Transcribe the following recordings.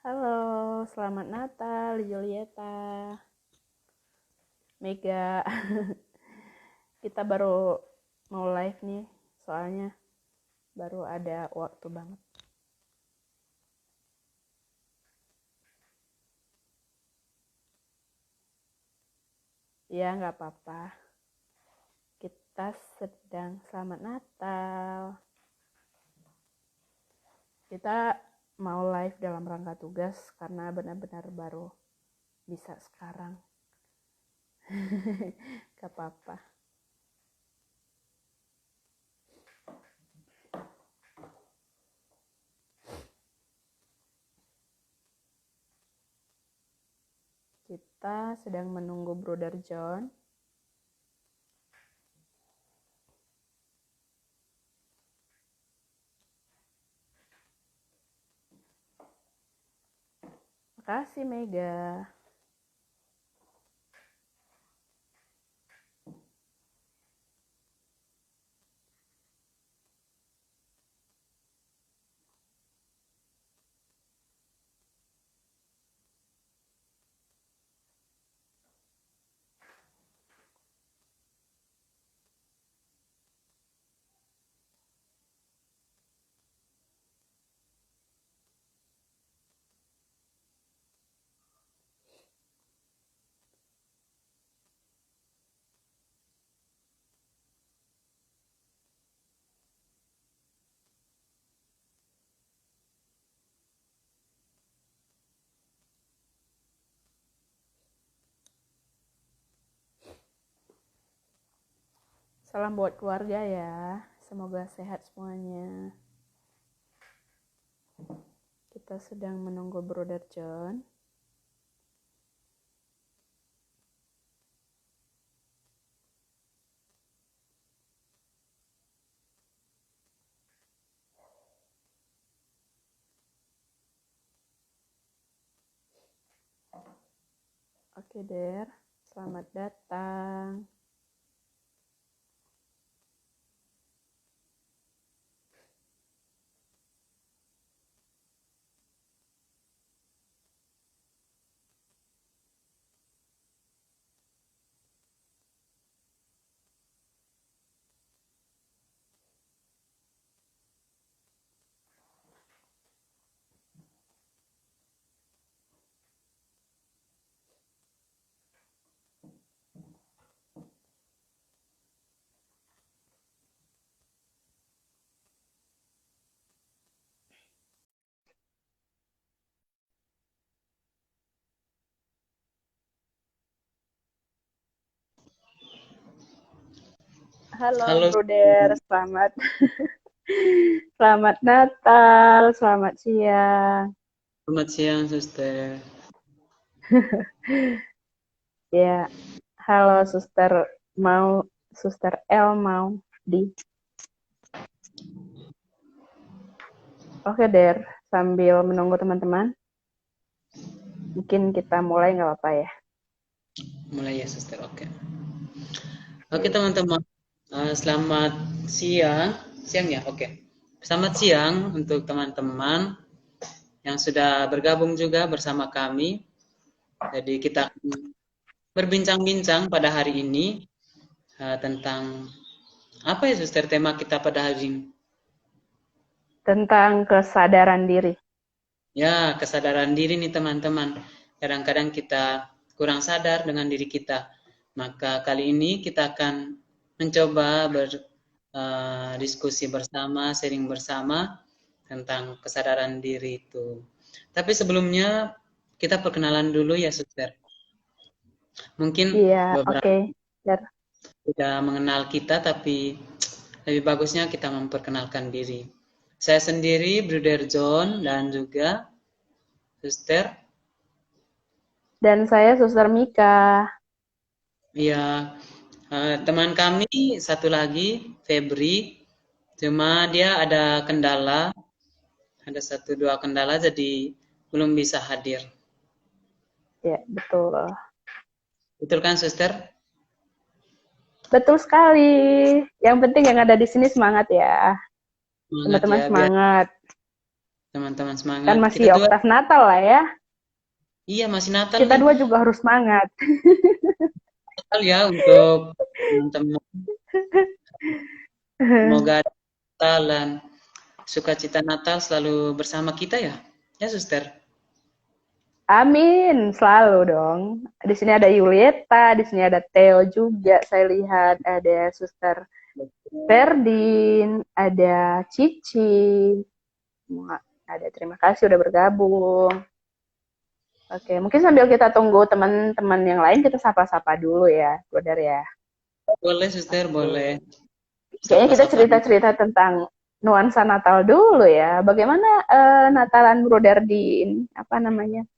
Halo, selamat Natal, Julieta, Mega. Kita baru mau live nih, soalnya baru ada waktu banget. Ya, nggak apa-apa. Kita sedang selamat Natal. Kita mau live dalam rangka tugas karena benar-benar baru bisa sekarang. Gak apa-apa. Kita sedang menunggu Brother John. Makasih Mega. Salam buat keluarga ya. Semoga sehat semuanya. Kita sedang menunggu Brother John. Oke, Der. Selamat datang. Halo, Halo, Bruder. Selamat Selamat Natal, selamat siang. selamat siang, Suster. Ya, halo Suster. Suster L mau di. Oke, Der. Sambil menunggu teman-teman, mungkin kita mulai nggak apa-apa ya. Mulai ya, Suster. Oke. Oke, Oke. teman-teman. Selamat siang. Siang ya, oke. Selamat siang untuk teman-teman yang sudah bergabung juga bersama kami. Jadi kita akan berbincang-bincang pada hari ini tentang apa ya, Suster, tema kita pada hari ini? Tentang kesadaran diri. Ya, kesadaran diri nih, teman-teman. Kadang-kadang kita kurang sadar dengan diri kita. Maka kali ini kita akan mencoba berdiskusi bersama, sharing bersama tentang kesadaran diri itu. Tapi sebelumnya kita perkenalan dulu ya, Suster. Mungkin Iya, beberapa oke. Der. sudah mengenal kita, tapi lebih bagusnya kita memperkenalkan diri. Saya sendiri, Bruder John, dan juga Suster. Dan saya Suster Mika. Iya, teman kami satu lagi, Febri, cuma dia ada satu dua kendala, jadi belum bisa hadir. Ya, betul. Betul kan, Suster? Betul sekali. Yang penting yang ada di sini semangat ya. Semangat Teman-teman ya, biar semangat. teman-teman Kan semangat. Kita masih juga, oktav Natal lah ya. iya masih Natal Kita nih. dua juga harus semangat. Natal ya untuk teman-teman. Semoga ada Natal dan sukacita Natal selalu bersama kita ya. Ya, Suster. Amin, selalu dong. Di sini ada Yulieta, di sini ada Theo juga. Saya lihat ada Suster Ferdin, ada Cici. Semua ada. Terima kasih udah bergabung. Oke, mungkin sambil kita tunggu teman-teman yang lain, kita sapa-sapa dulu ya, Brother ya. Boleh, Suster, boleh. Oke. Kayaknya kita Sapa-sapa dulu. cerita-cerita tentang nuansa Natal dulu ya. Bagaimana Natalan Brother di apa namanya?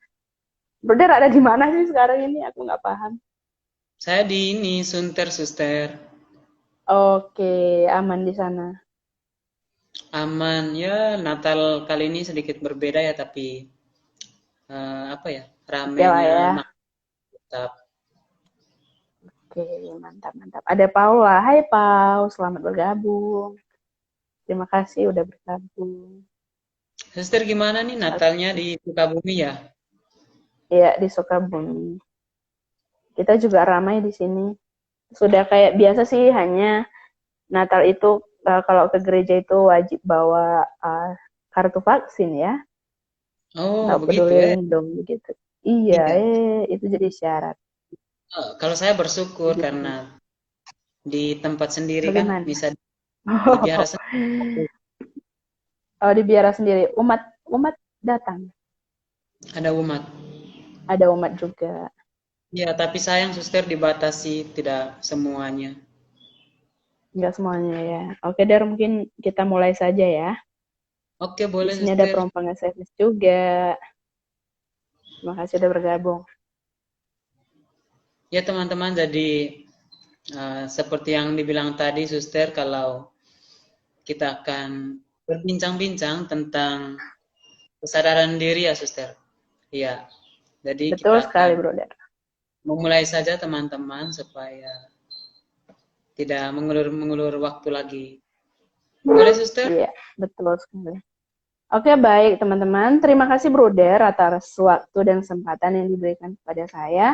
Brother ada di mana sih sekarang ini? Aku nggak paham. Saya di ini, Sunter, Suster. Oke, aman di sana. Aman. Ya, Natal kali ini sedikit berbeda ya, tapi apa ya, Oke lah ramenya ya. tetap. Oke, mantap, mantap. Ada Paula. Hai Pau, selamat bergabung. Terima kasih udah bergabung. Suster, gimana nih Natalnya Oke. di Sukabumi ya? Ya, di Sukabumi. Kita juga ramai di sini. Sudah kayak biasa sih, hanya Natal itu kalau ke gereja itu wajib bawa kartu vaksin ya. Oh, Nggak begitu peduli ya. lindung begitu. Iya, Iya. itu jadi syarat. Kalau saya bersyukur Gitu. karena di tempat sendiri kan Bagaimana? bisa dibiara sendiri. Oh, di biara sendiri. Umat datang. Ada umat. Ada umat juga. Ya, tapi sayang suster dibatasi tidak semuanya. Enggak semuanya ya. Oke, Dar, mungkin kita mulai saja ya. Oke, Di boleh sini ada suster. perompang SMS juga. Terima kasih sudah bergabung. Ya teman-teman, jadi seperti yang dibilang tadi suster, kalau kita akan berbincang-bincang tentang kesadaran diri ya suster. Iya, jadi Betul kita sekali, akan Bro Dar. memulai saja teman-teman supaya tidak mengulur-mengulur waktu lagi. Boleh suster? Iya, betul sekali. Oke, baik teman-teman. Terima kasih Bruder atas waktu dan kesempatan yang diberikan kepada saya.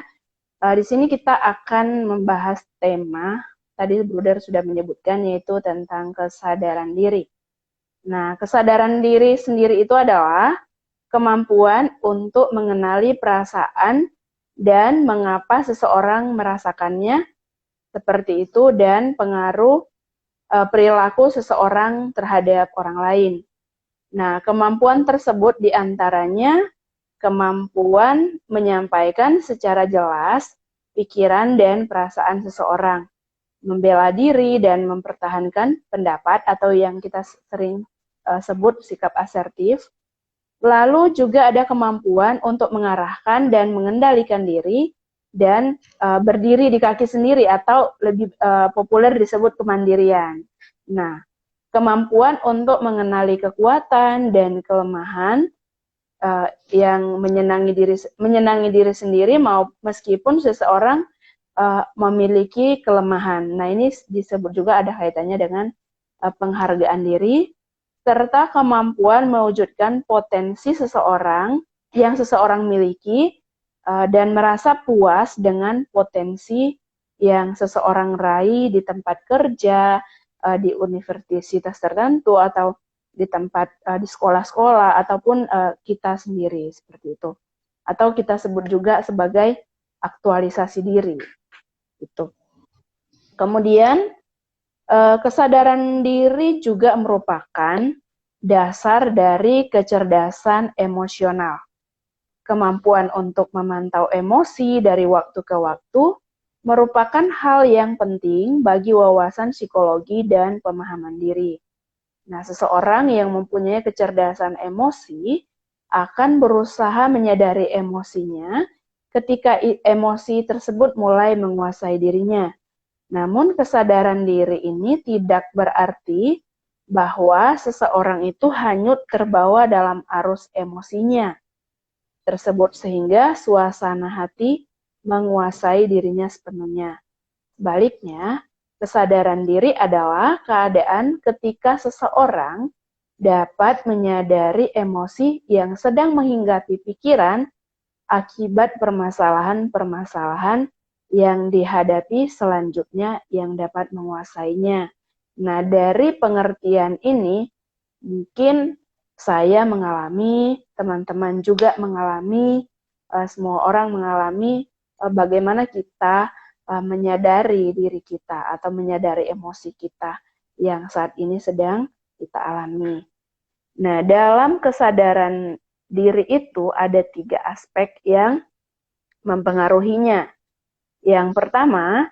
Di sini kita akan membahas tema, tadi Bruder sudah menyebutkan, yaitu tentang kesadaran diri. Nah, kesadaran diri sendiri itu adalah kemampuan untuk mengenali perasaan dan mengapa seseorang merasakannya seperti itu dan pengaruh perilaku seseorang terhadap orang lain. Nah, kemampuan tersebut diantaranya kemampuan menyampaikan secara jelas pikiran dan perasaan seseorang, membela diri dan mempertahankan pendapat atau yang kita sering sebut sikap asertif. Lalu juga ada kemampuan untuk mengarahkan dan mengendalikan diri dan berdiri di kaki sendiri atau lebih populer disebut kemandirian. Nah, kemampuan untuk mengenali kekuatan dan kelemahan yang menyenangi diri sendiri meskipun seseorang memiliki kelemahan. Nah, ini disebut juga ada kaitannya dengan penghargaan diri serta kemampuan mewujudkan potensi seseorang yang seseorang miliki dan merasa puas dengan potensi yang seseorang raih di tempat kerja, di universitas tertentu atau di tempat di sekolah-sekolah ataupun kita sendiri seperti itu. Atau kita sebut juga sebagai aktualisasi diri gitu. Kemudian kesadaran diri juga merupakan dasar dari kecerdasan emosional. Kemampuan untuk memantau emosi dari waktu ke waktu merupakan hal yang penting bagi wawasan psikologi dan pemahaman diri. Nah, seseorang yang mempunyai kecerdasan emosi akan berusaha menyadari emosinya ketika emosi tersebut mulai menguasai dirinya. Namun kesadaran diri ini tidak berarti bahwa seseorang itu hanyut terbawa dalam arus emosinya tersebut sehingga suasana hati menguasai dirinya sepenuhnya. Sebaliknya, kesadaran diri adalah keadaan ketika seseorang dapat menyadari emosi yang sedang menghinggapi pikiran akibat permasalahan-permasalahan yang dihadapi selanjutnya yang dapat menguasainya. Nah, dari pengertian ini, mungkin saya mengalami, teman-teman juga mengalami, semua orang mengalami bagaimana kita menyadari diri kita atau menyadari emosi kita yang saat ini sedang kita alami. Nah, dalam kesadaran diri itu ada 3 aspek yang mempengaruhinya. Yang pertama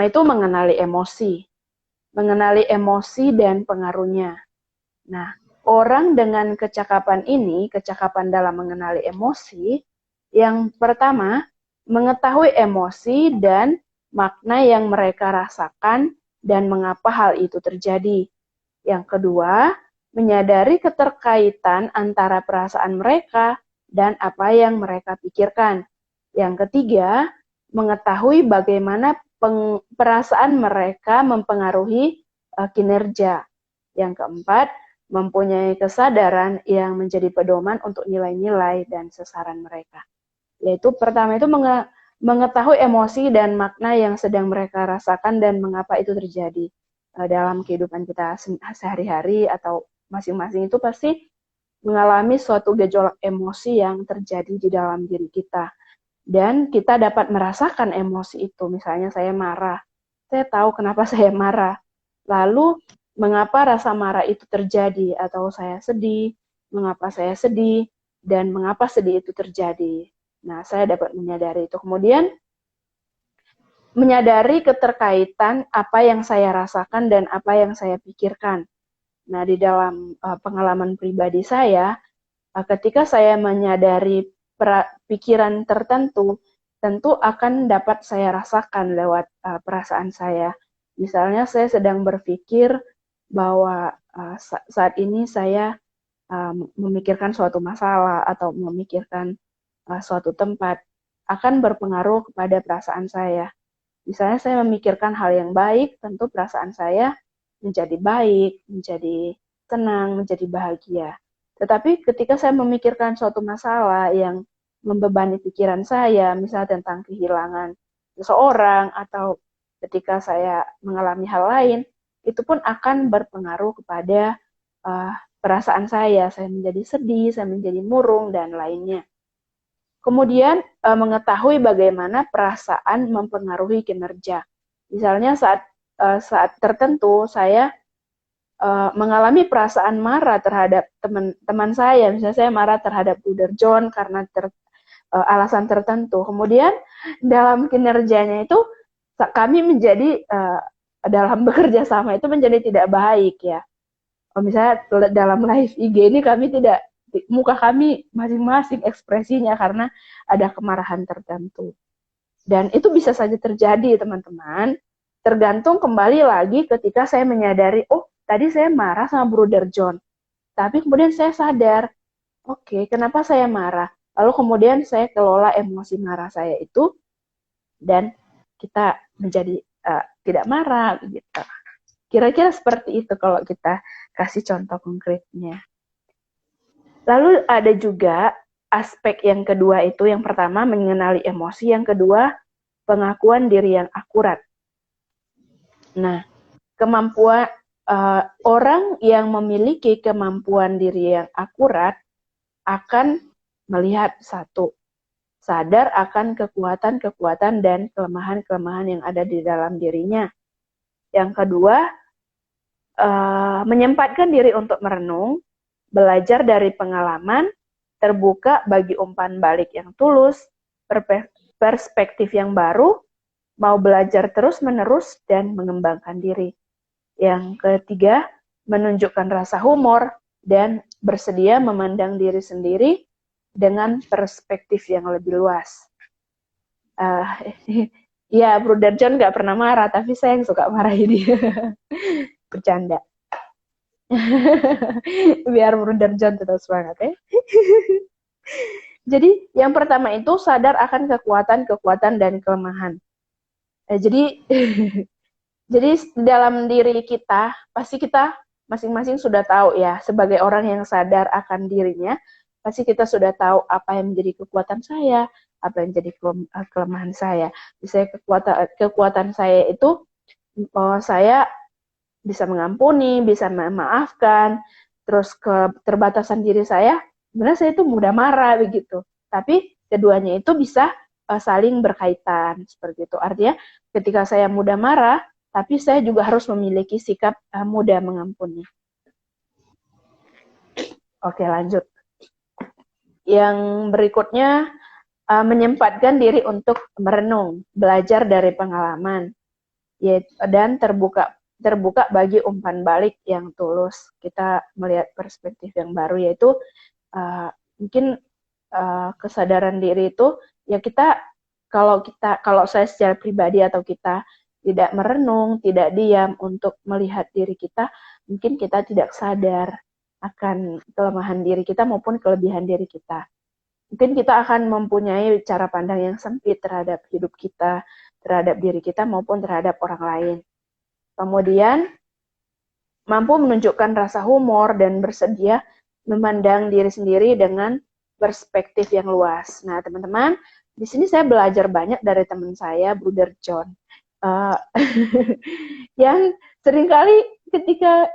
itu mengenali emosi. Mengenali emosi dan pengaruhnya. Nah, orang dengan kecakapan ini, kecakapan dalam mengenali emosi, yang pertama, mengetahui emosi dan makna yang mereka rasakan dan mengapa hal itu terjadi. Yang kedua, menyadari keterkaitan antara perasaan mereka dan apa yang mereka pikirkan. Yang ketiga, mengetahui bagaimana perasaan mereka mempengaruhi kinerja. Yang keempat, mempunyai kesadaran yang menjadi pedoman untuk nilai-nilai dan sasaran mereka. Yaitu pertama itu mengetahui emosi dan makna yang sedang mereka rasakan dan mengapa itu terjadi dalam kehidupan kita sehari-hari, atau masing-masing itu pasti mengalami suatu gejolak emosi yang terjadi di dalam diri kita. Dan kita dapat merasakan emosi itu. Misalnya saya marah, saya tahu kenapa saya marah. Lalu mengapa rasa marah itu terjadi, atau saya sedih, mengapa saya sedih, dan mengapa sedih itu terjadi. Nah, saya dapat menyadari itu. Kemudian menyadari keterkaitan apa yang saya rasakan dan apa yang saya pikirkan. Nah, di dalam pengalaman pribadi saya, ketika saya menyadari pikiran tertentu, tentu akan dapat saya rasakan lewat perasaan saya. Misalnya saya sedang berpikir bahwa saat ini saya memikirkan suatu masalah atau memikirkan suatu tempat, akan berpengaruh kepada perasaan saya. Misalnya saya memikirkan hal yang baik, tentu perasaan saya menjadi baik, menjadi tenang, menjadi bahagia. Tetapi ketika saya memikirkan suatu masalah yang membebani pikiran saya, misalnya tentang kehilangan seseorang, atau ketika saya mengalami hal lain, itu pun akan berpengaruh kepada perasaan saya. Saya menjadi sedih, saya menjadi murung, dan lainnya. Kemudian mengetahui bagaimana perasaan mempengaruhi kinerja. Misalnya saat tertentu saya mengalami perasaan marah terhadap teman saya. Misalnya saya marah terhadap Bruder John karena alasan tertentu. Kemudian dalam kinerjanya itu kami menjadi dalam bekerja sama itu menjadi tidak baik ya. Misalnya dalam live IG ini kami tidak, muka kami masing-masing ekspresinya karena ada kemarahan tertentu. Dan itu bisa saja terjadi, teman-teman. Tergantung kembali lagi ketika saya menyadari, oh, tadi saya marah sama Bruder John. Tapi kemudian saya sadar, oke, kenapa saya marah? Lalu kemudian saya kelola emosi marah saya itu, dan kita menjadi tidak marah, gitu. Kira-kira seperti itu kalau kita kasih contoh konkretnya. Lalu ada juga aspek yang kedua itu, yang pertama mengenali emosi, yang kedua pengakuan diri yang akurat. Nah, kemampuan orang yang memiliki kemampuan diri yang akurat akan melihat satu, sadar akan kekuatan-kekuatan dan kelemahan-kelemahan yang ada di dalam dirinya. Yang kedua, menyempatkan diri untuk merenung, belajar dari pengalaman, terbuka bagi umpan balik yang tulus, perspektif yang baru, mau belajar terus-menerus dan mengembangkan diri. Yang ketiga, menunjukkan rasa humor dan bersedia memandang diri sendiri dengan perspektif yang lebih luas. Ya, Bruder John nggak pernah marah, tapi saya yang suka marahin dia. Bercanda. Biar Bruder John tetap semangat ya. Jadi yang pertama itu sadar akan kekuatan-kekuatan dan kelemahan. Jadi dalam diri kita pasti kita masing-masing sudah tahu ya, sebagai orang yang sadar akan dirinya, pasti kita sudah tahu apa yang menjadi kekuatan saya, apa yang menjadi kelemahan saya. Misalnya kekuatan saya itu, saya bisa mengampuni, bisa memaafkan, terus keterbatasan diri saya, sebenarnya saya itu mudah marah begitu. Tapi keduanya itu bisa saling berkaitan seperti itu. Artinya ketika saya mudah marah, tapi saya juga harus memiliki sikap mudah mengampuni. Oke, lanjut. Yang berikutnya, menyempatkan diri untuk merenung, belajar dari pengalaman, dan terbuka bagi umpan balik yang tulus. Kita melihat perspektif yang baru, yaitu mungkin kesadaran diri itu ya kalau saya secara pribadi atau kita tidak merenung, tidak diam untuk melihat diri kita, mungkin kita tidak sadar akan kelemahan diri kita maupun kelebihan diri kita. Mungkin kita akan mempunyai cara pandang yang sempit terhadap hidup kita, terhadap diri kita maupun terhadap orang lain. Kemudian mampu menunjukkan rasa humor dan bersedia memandang diri sendiri dengan perspektif yang luas. Nah, teman-teman, di sini saya belajar banyak dari teman saya, Brother John, yang seringkali ketika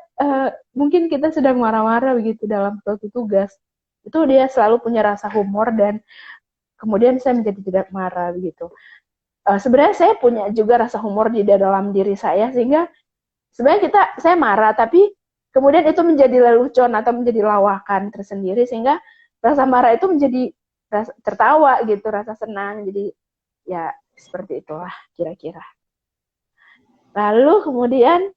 mungkin kita sedang marah-marah begitu dalam suatu tugas, itu dia selalu punya rasa humor dan kemudian saya menjadi tidak marah begitu. Sebenarnya saya punya juga rasa humor di dalam diri saya, sehingga sebenarnya saya marah, tapi kemudian itu menjadi lelucon atau menjadi lawakan tersendiri, sehingga rasa marah itu menjadi tertawa gitu, rasa senang. Jadi ya seperti itulah kira-kira. Lalu kemudian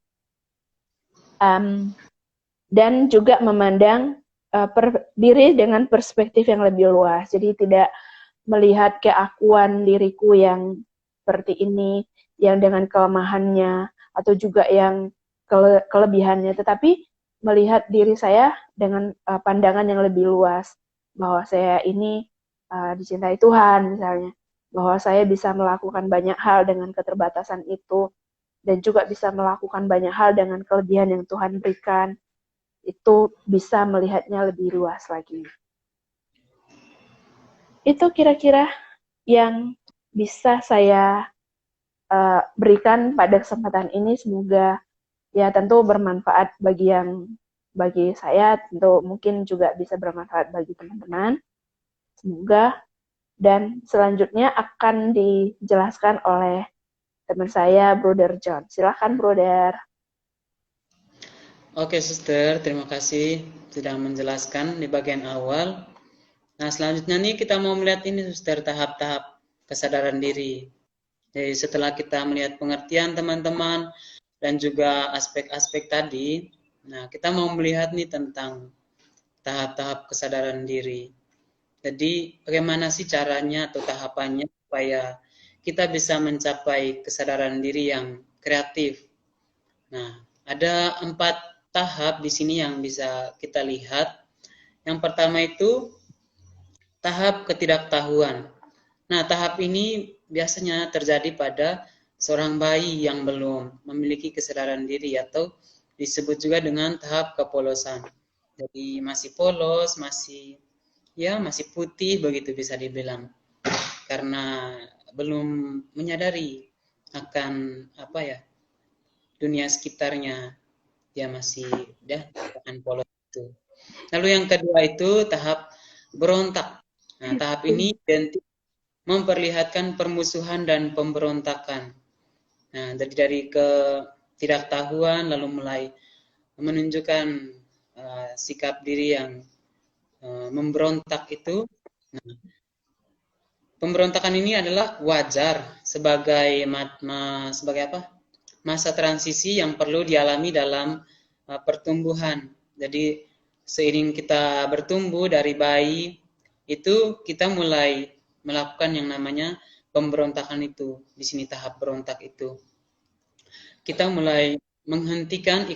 dan juga memandang diri dengan perspektif yang lebih luas. Jadi tidak melihat keakuan diriku yang seperti ini, yang dengan kelemahannya, atau juga yang kelebihannya, tetapi melihat diri saya dengan pandangan yang lebih luas, bahwa saya ini dicintai Tuhan misalnya, bahwa saya bisa melakukan banyak hal dengan keterbatasan itu, dan juga bisa melakukan banyak hal dengan kelebihan yang Tuhan berikan. Itu bisa melihatnya lebih luas lagi. Itu kira-kira yang bisa saya berikan pada kesempatan ini. Semoga ya tentu bermanfaat bagi saya, tentu mungkin juga bisa bermanfaat bagi teman-teman. Semoga. Dan selanjutnya akan dijelaskan oleh teman saya, Brother John. Silakan, Brother. Oke, Suster, terima kasih sudah menjelaskan di bagian awal. Nah, selanjutnya nih kita mau melihat ini, Suster, tahap-tahap kesadaran diri. Jadi setelah kita melihat pengertian teman-teman dan juga aspek-aspek tadi, nah kita mau melihat nih tentang tahap-tahap kesadaran diri. Jadi bagaimana sih caranya atau tahapannya supaya kita bisa mencapai kesadaran diri yang kreatif. Nah, ada 4 tahap di sini yang bisa kita lihat. Yang pertama itu tahap ketidaktahuan. Nah, tahap ini biasanya terjadi pada seorang bayi yang belum memiliki kesadaran diri atau disebut juga dengan tahap kepolosan. Jadi masih polos, masih putih begitu bisa dibilang. Karena belum menyadari akan dunia sekitarnya. Dia masih akan polos itu. Lalu yang kedua itu tahap berontak. Nah, tahap ini identik memperlihatkan permusuhan dan pemberontakan. Nah, dari ketidaktahuan lalu mulai menunjukkan sikap diri yang memberontak itu. Nah, pemberontakan ini adalah wajar sebagai masa transisi yang perlu dialami dalam pertumbuhan. Jadi seiring kita bertumbuh dari bayi itu kita mulai melakukan yang namanya pemberontakan itu. Di sini tahap berontak itu. Kita mulai menghentikan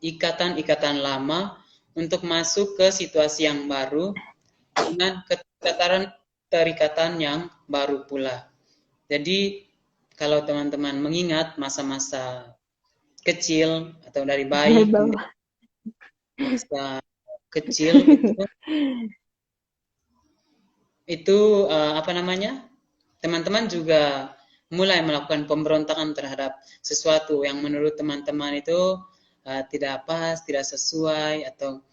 ikatan-ikatan lama untuk masuk ke situasi yang baru dengan keterikatan yang baru pula. Jadi kalau teman-teman mengingat masa-masa kecil atau dari bayi masa kecil gitu, itu apa namanya, teman-teman juga mulai melakukan pemberontakan terhadap sesuatu yang menurut teman-teman itu tidak pas, tidak sesuai, atau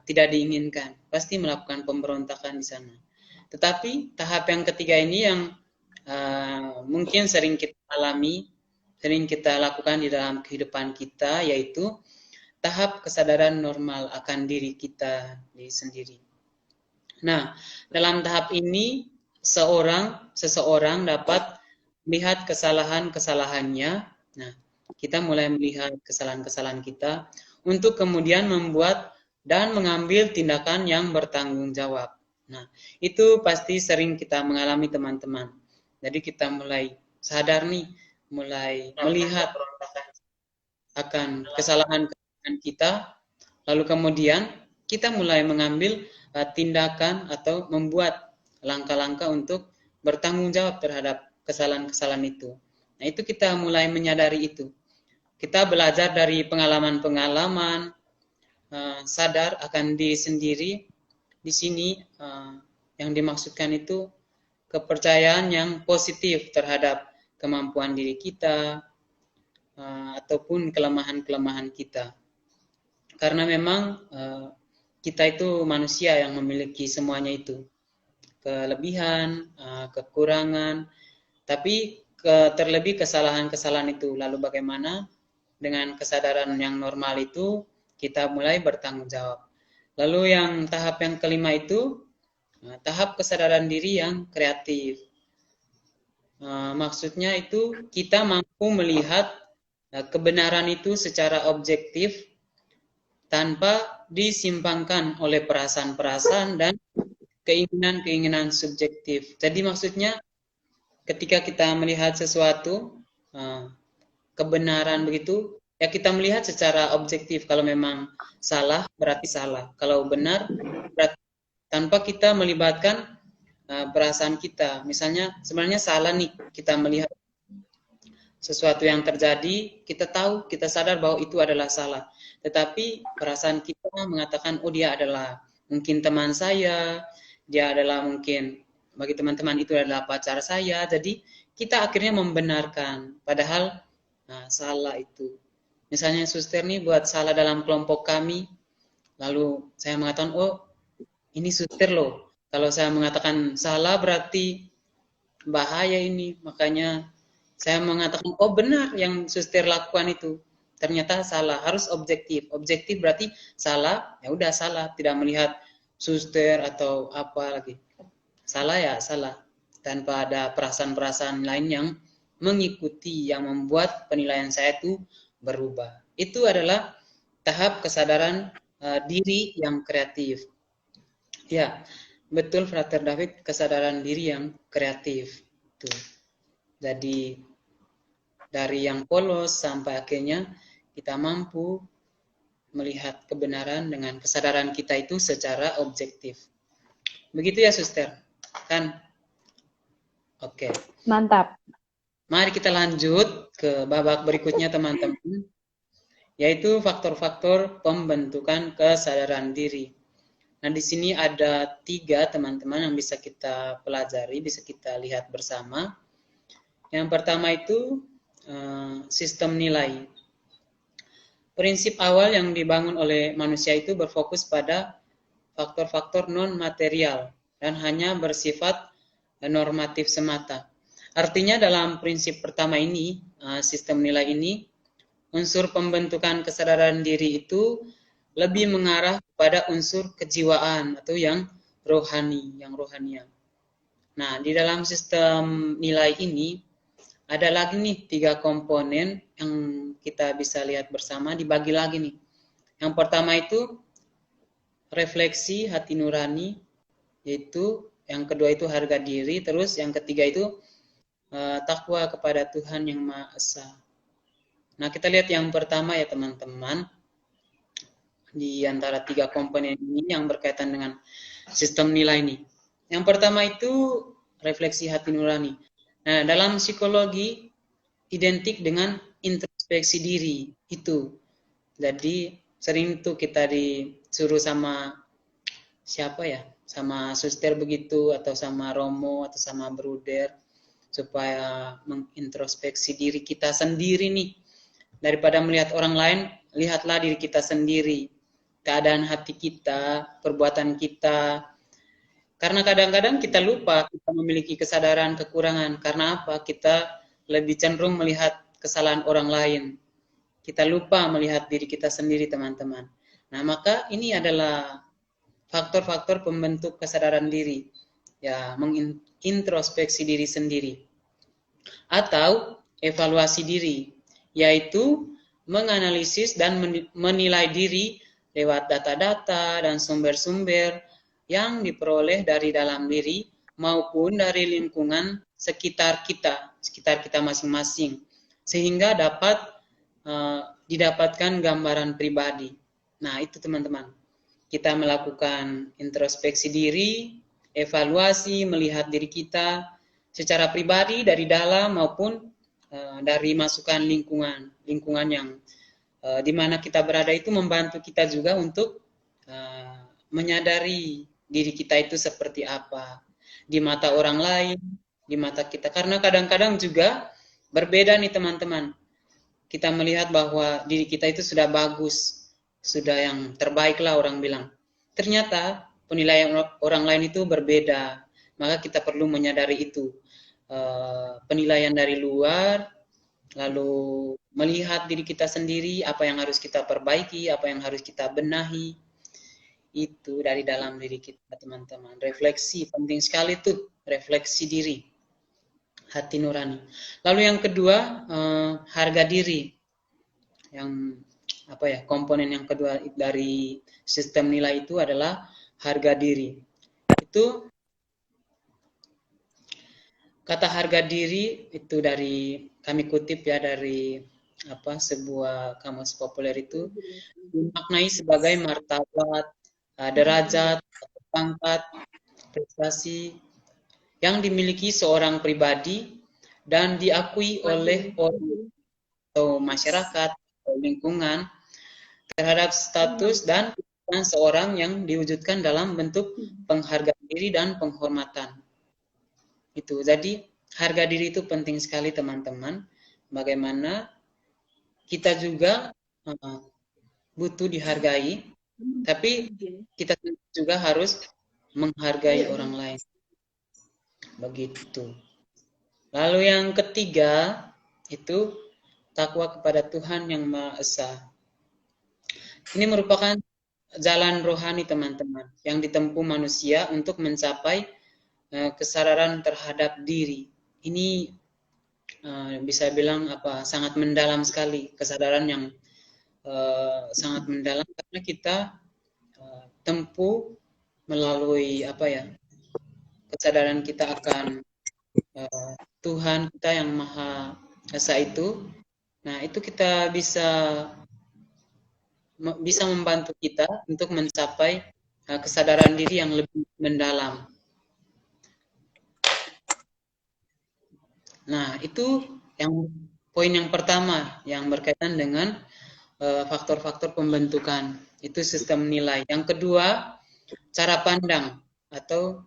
tidak diinginkan. Pasti melakukan pemberontakan di sana. Tetapi tahap yang ketiga ini yang mungkin sering kita alami, sering kita lakukan di dalam kehidupan kita, yaitu tahap kesadaran normal akan diri kita sendiri. Nah, dalam tahap ini seseorang dapat melihat kesalahan-kesalahannya. Nah, kita mulai melihat kesalahan-kesalahan kita untuk kemudian membuat dan mengambil tindakan yang bertanggung jawab. Nah, itu pasti sering kita mengalami teman-teman. Jadi kita mulai sadar nih, mulai melihat akan kesalahan-kesalahan kita, lalu kemudian kita mulai mengambil tindakan atau membuat langkah-langkah untuk bertanggung jawab terhadap kesalahan-kesalahan itu. Nah, itu kita mulai menyadari itu. Kita belajar dari pengalaman-pengalaman, sadar akan diri sendiri. Di sini yang dimaksudkan itu kepercayaan yang positif terhadap kemampuan diri kita, ataupun kelemahan-kelemahan kita. Karena memang kita itu manusia yang memiliki semuanya itu. Kelebihan, kekurangan, tapi terlebih kesalahan-kesalahan itu. Lalu bagaimana dengan kesadaran yang normal itu kita mulai bertanggung jawab. Lalu yang tahap yang kelima itu tahap kesadaran diri yang kreatif. Maksudnya itu kita mampu melihat kebenaran itu secara objektif tanpa disimpangkan oleh perasaan-perasaan dan keinginan-keinginan subjektif. Jadi maksudnya ketika kita melihat sesuatu kebenaran begitu, ya kita melihat secara objektif. Kalau memang salah berarti salah, kalau benar berarti tanpa kita melibatkan perasaan kita. Misalnya sebenarnya salah nih, kita melihat sesuatu yang terjadi, kita tahu, kita sadar bahwa itu adalah salah. Tetapi perasaan kita mengatakan, oh dia adalah mungkin teman saya, dia adalah mungkin bagi teman-teman itu adalah pacar saya. Jadi kita akhirnya membenarkan, padahal salah itu. Misalnya suster nih buat salah dalam kelompok kami, lalu saya mengatakan, oh ini suster loh. Kalau saya mengatakan salah berarti bahaya ini, makanya saya mengatakan, oh benar yang suster lakukan itu. Ternyata salah, harus objektif. Objektif berarti salah, ya udah salah, tidak melihat suster atau apa lagi. Salah ya salah, tanpa ada perasaan-perasaan lain yang mengikuti, yang membuat penilaian saya itu berubah. Itu adalah tahap kesadaran diri yang kreatif. Ya, betul Frater David, kesadaran diri yang kreatif. Tuh. Jadi dari yang polos sampai akhirnya kita mampu melihat kebenaran dengan kesadaran kita itu secara objektif. Begitu ya, Suster? Kan? Oke. Mantap. Mari kita lanjut ke babak berikutnya, teman-teman, yaitu faktor-faktor pembentukan kesadaran diri. Nah, di sini ada 3 teman-teman yang bisa kita pelajari, bisa kita lihat bersama. Yang pertama itu sistem nilai. Prinsip awal yang dibangun oleh manusia itu berfokus pada faktor-faktor non-material dan hanya bersifat normatif semata. Artinya dalam prinsip pertama ini, sistem nilai ini, unsur pembentukan kesadaran diri itu lebih mengarah pada unsur kejiwaan atau yang rohani, yang rohania. Nah, di dalam sistem nilai ini ada lagi nih 3 komponen yang kita bisa lihat bersama, dibagi lagi nih. Yang pertama itu refleksi hati nurani, yaitu yang kedua itu harga diri, terus yang ketiga itu takwa kepada Tuhan yang Maha Esa. Nah, kita lihat yang pertama ya teman-teman, di antara 3 komponen ini yang berkaitan dengan sistem nilai ini. Yang pertama itu refleksi hati nurani. Nah, dalam psikologi identik dengan introspeksi diri itu. Jadi sering tuh kita disuruh sama siapa ya, sama suster begitu, atau sama romo, atau sama bruder, supaya mengintrospeksi diri kita sendiri nih. Daripada melihat orang lain, lihatlah diri kita sendiri. Keadaan hati kita, perbuatan kita. Karena kadang-kadang kita lupa kita memiliki kesadaran kekurangan. Karena apa? Kita lebih cenderung melihat kesalahan orang lain. Kita lupa melihat diri kita sendiri, teman-teman. Nah, maka ini adalah faktor-faktor pembentuk kesadaran diri. Ya, mengintrospeksi diri sendiri. Atau evaluasi diri, yaitu menganalisis dan menilai diri lewat data-data dan sumber-sumber yang diperoleh dari dalam diri maupun dari lingkungan sekitar kita masing-masing, sehingga dapat didapatkan gambaran pribadi. Nah, itu teman-teman. Kita melakukan introspeksi diri, evaluasi, melihat diri kita secara pribadi dari dalam maupun dari masukan lingkungan yang di mana kita berada itu membantu kita juga untuk menyadari diri kita itu seperti apa di mata orang lain, di mata kita. Karena kadang-kadang juga berbeda nih teman-teman. Kita melihat bahwa diri kita itu sudah bagus, sudah yang terbaik lah orang bilang. Ternyata penilaian orang lain itu berbeda. Maka kita perlu menyadari itu. Penilaian dari luar, lalu melihat diri kita sendiri, apa yang harus kita perbaiki, apa yang harus kita benahi, itu dari dalam diri kita, teman-teman. Refleksi, penting sekali tuh, refleksi diri, hati nurani. Lalu yang kedua, harga diri. Yang komponen yang kedua dari sistem nilai itu adalah harga diri. Itu kata harga diri itu dari kami kutip ya dari sebuah kamus populer itu dimaknai sebagai martabat, derajat, pangkat, prestasi yang dimiliki seorang pribadi dan diakui oleh orang atau masyarakat atau lingkungan terhadap status dan kedudukan seorang yang diwujudkan dalam bentuk penghargaan diri dan penghormatan. Itu. Jadi harga diri itu penting sekali teman-teman. Bagaimana kita juga butuh dihargai, tapi kita juga harus menghargai orang lain. Begitu. Lalu yang ketiga itu takwa kepada Tuhan yang Maha Esa. Ini merupakan jalan rohani teman-teman yang ditempuh manusia untuk mencapai kesadaran terhadap diri. Ini bisa bilang sangat mendalam sekali, kesadaran yang sangat mendalam karena kita tempuh melalui kesadaran kita akan Tuhan kita yang Maha Esa itu. Nah, itu kita bisa membantu kita untuk mencapai kesadaran diri yang lebih mendalam. Nah, itu yang poin yang pertama yang berkaitan dengan faktor-faktor pembentukan. Itu sistem nilai. Yang kedua, cara pandang atau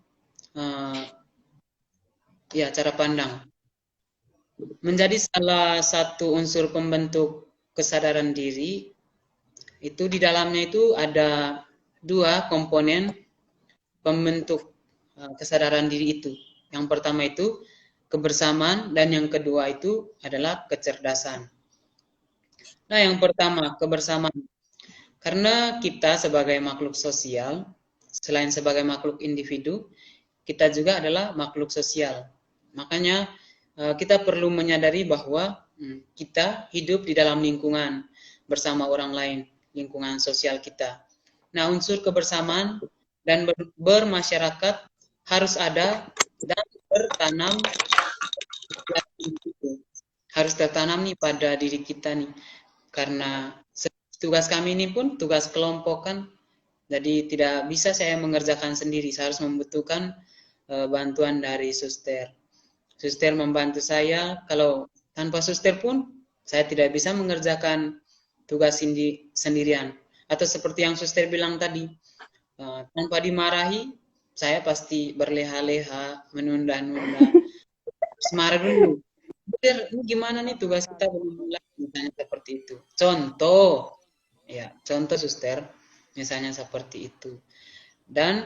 cara pandang. Menjadi salah satu unsur pembentuk kesadaran diri, itu di dalamnya itu ada dua komponen pembentuk kesadaran diri itu. Yang pertama itu kebersamaan dan yang kedua itu adalah kecerdasan. Nah, yang pertama kebersamaan. Karena kita sebagai makhluk sosial, selain sebagai makhluk individu, kita juga adalah makhluk sosial. Makanya kita perlu menyadari bahwa kita hidup di dalam lingkungan bersama orang lain, lingkungan sosial kita. Nah, unsur kebersamaan dan bermasyarakat harus ada dan harus tertanam nih pada diri kita nih, karena tugas kami ini pun tugas kelompok kan, jadi tidak bisa saya mengerjakan sendiri, saya harus membutuhkan bantuan dari suster. Suster membantu saya, kalau tanpa suster pun saya tidak bisa mengerjakan tugas ini sendirian. Atau seperti yang suster bilang tadi, tanpa dimarahi, saya pasti berleha-leha, menunda-nunda. Semarah dulu. Suster, ini gimana nih tugas kita belum mulai? Misalnya seperti itu. Contoh, ya, contoh suster, misalnya seperti itu. Dan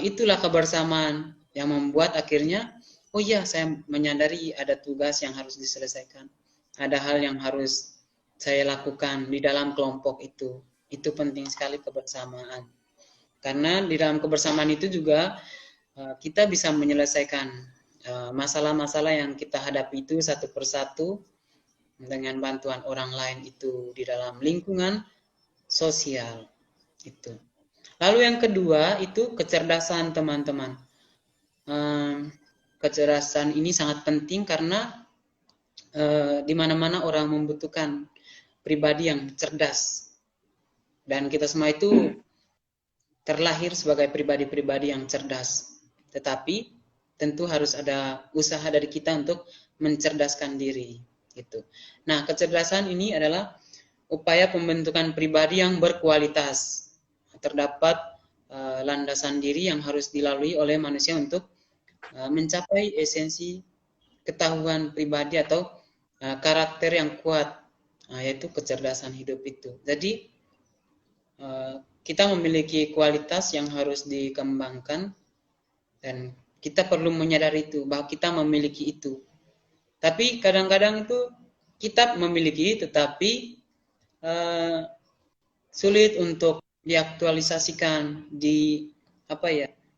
itulah kebersamaan yang membuat akhirnya, oh iya, saya menyadari ada tugas yang harus diselesaikan. Ada hal yang harus saya lakukan di dalam kelompok itu. Itu penting sekali kebersamaan. Karena di dalam kebersamaan itu juga kita bisa menyelesaikan masalah-masalah yang kita hadapi itu satu persatu dengan bantuan orang lain itu di dalam lingkungan sosial itu. Lalu yang kedua itu kecerdasan teman-teman. Kecerdasan ini sangat penting karena di mana-mana orang membutuhkan pribadi yang cerdas. Dan kita semua itu terlahir sebagai pribadi-pribadi yang cerdas. Tetapi tentu harus ada usaha dari kita untuk mencerdaskan diri. Gitu. Nah, kecerdasan ini adalah upaya pembentukan pribadi yang berkualitas. Terdapat landasan diri yang harus dilalui oleh manusia untuk mencapai esensi ketahuan pribadi atau karakter yang kuat, yaitu kecerdasan hidup itu. Jadi kita memiliki kualitas yang harus dikembangkan dan kita perlu menyadari itu bahwa kita memiliki itu. Tapi kadang-kadang itu kita memiliki tetapi sulit untuk diaktualisasikan, di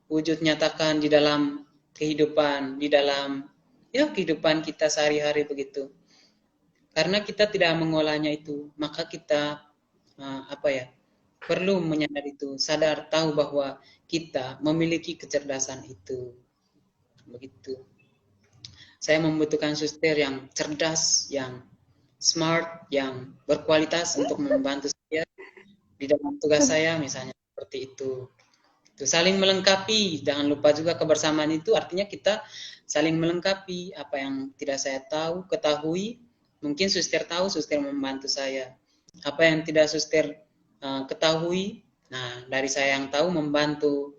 wujud nyatakan di dalam kehidupan, di dalam kehidupan kita sehari-hari begitu. Karena kita tidak mengolahnya itu, maka kita perlu menyadari itu, sadar tahu bahwa kita memiliki kecerdasan itu. Begitu. Saya membutuhkan suster yang cerdas, yang smart, yang berkualitas untuk membantu saya di dalam tugas saya, misalnya seperti itu. Itu saling melengkapi. Jangan lupa juga kebersamaan itu artinya kita saling melengkapi. Apa yang tidak saya tahu, ketahui, mungkin suster tahu, suster membantu saya. Apa yang tidak suster ketahui, nah dari saya yang tahu membantu.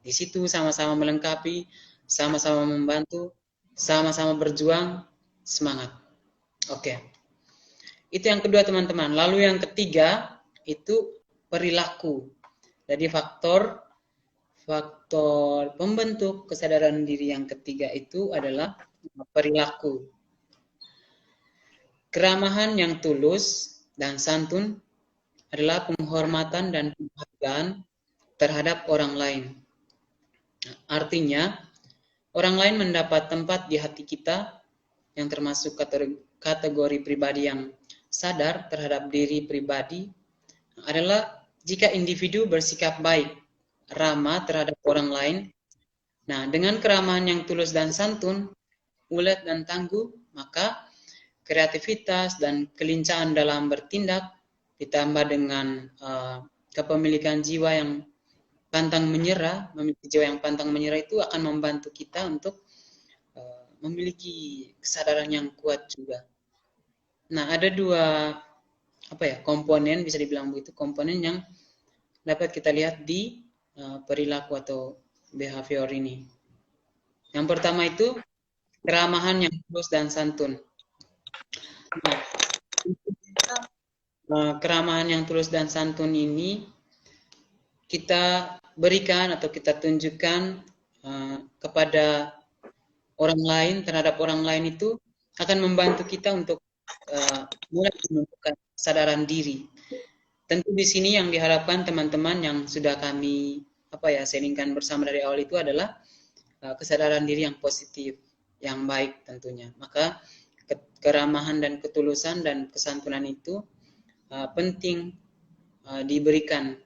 Di situ sama-sama melengkapi, sama-sama membantu, sama-sama berjuang, semangat. Oke. Itu yang kedua teman-teman. Lalu yang ketiga itu perilaku. Jadi faktor pembentuk kesadaran diri yang ketiga itu adalah perilaku. Keramahan yang tulus dan santun adalah penghormatan dan penghargaan terhadap orang lain. Artinya, orang lain mendapat tempat di hati kita yang termasuk kategori pribadi yang sadar terhadap diri pribadi adalah jika individu bersikap baik, ramah terhadap orang lain. Nah, dengan keramahan yang tulus dan santun, ulet dan tangguh, maka kreativitas dan kelincahan dalam bertindak ditambah dengan kepemilikan jiwa yang pantang menyerah, memiliki jiwa yang pantang menyerah itu akan membantu kita untuk memiliki kesadaran yang kuat juga. Nah, ada dua komponen, bisa dibilang begitu, komponen yang dapat kita lihat di perilaku atau behavior ini. Yang pertama itu keramahan yang tulus dan santun. Nah, keramahan yang tulus dan santun ini kita berikan atau kita tunjukkan kepada orang lain, terhadap orang lain itu akan membantu kita untuk mulai menumbuhkan kesadaran diri. Tentu di sini yang diharapkan teman-teman yang sudah kami sharingkan bersama dari awal itu adalah kesadaran diri yang positif, yang baik tentunya. Maka keramahan dan ketulusan dan kesantunan itu penting diberikan,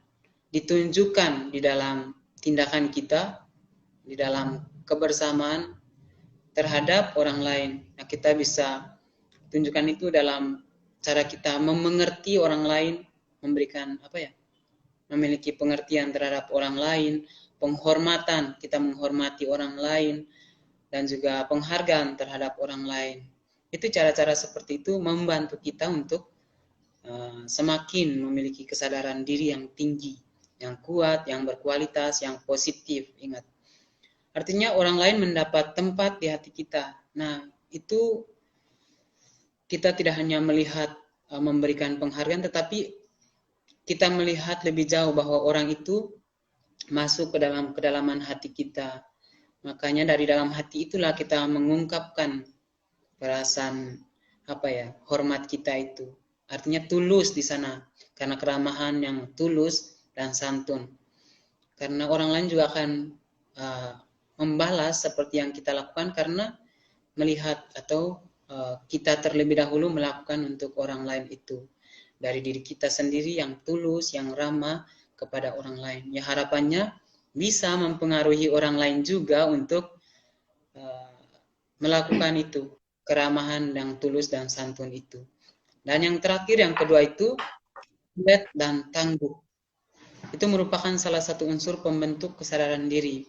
ditunjukkan di dalam tindakan kita, di dalam kebersamaan terhadap orang lain. Nah, kita bisa tunjukkan itu dalam cara kita mengerti orang lain, memberikan memiliki pengertian terhadap orang lain, penghormatan, kita menghormati orang lain, dan juga penghargaan terhadap orang lain. Itu cara-cara seperti itu membantu kita untuk semakin memiliki kesadaran diri yang tinggi, yang kuat, yang berkualitas, yang positif. Ingat, artinya orang lain mendapat tempat di hati kita. Nah, itu kita tidak hanya melihat memberikan penghargaan, tetapi kita melihat lebih jauh bahwa orang itu masuk ke dalam kedalaman hati kita. Makanya dari dalam hati itulah kita mengungkapkan perasaan hormat kita itu. Artinya tulus di sana, karena keramahan yang tulus dan santun. Karena orang lain juga akan membalas seperti yang kita lakukan karena melihat atau kita terlebih dahulu melakukan untuk orang lain itu. Dari diri kita sendiri yang tulus, yang ramah kepada orang lain. Ya harapannya bisa mempengaruhi orang lain juga untuk melakukan itu. Keramahan yang tulus dan santun itu. Dan yang terakhir, yang kedua itu, kuat dan tangguh. Itu merupakan salah satu unsur pembentuk kesadaran diri.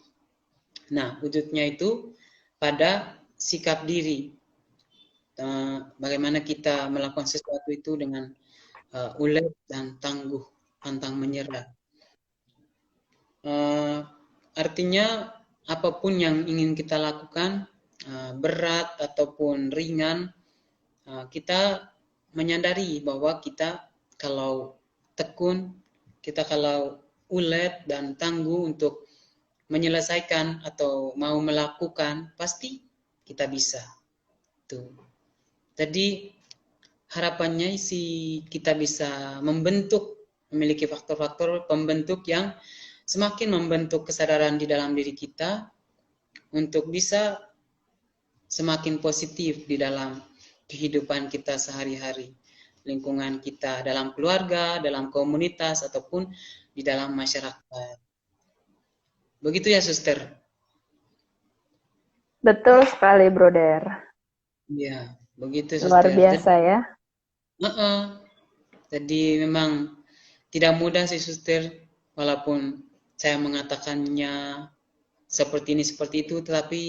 Nah, wujudnya itu pada sikap diri. Bagaimana kita melakukan sesuatu itu dengan ulet dan tangguh, pantang menyerah. Artinya apapun yang ingin kita lakukan, berat ataupun ringan, kita menyadari bahwa kita kalau tekun, kita kalau ulet dan tangguh untuk menyelesaikan atau mau melakukan, pasti kita bisa. Tuh. Jadi harapannya kita bisa memiliki faktor-faktor pembentuk yang semakin membentuk kesadaran di dalam diri kita untuk bisa semakin positif di dalam kehidupan kita sehari-hari, lingkungan kita dalam keluarga, dalam komunitas, ataupun di dalam masyarakat. Begitu ya, Suster? Betul sekali, Brother. Iya, begitu, Suster. Luar biasa ya. Jadi memang tidak mudah sih, Suster, walaupun saya mengatakannya seperti ini, seperti itu, tetapi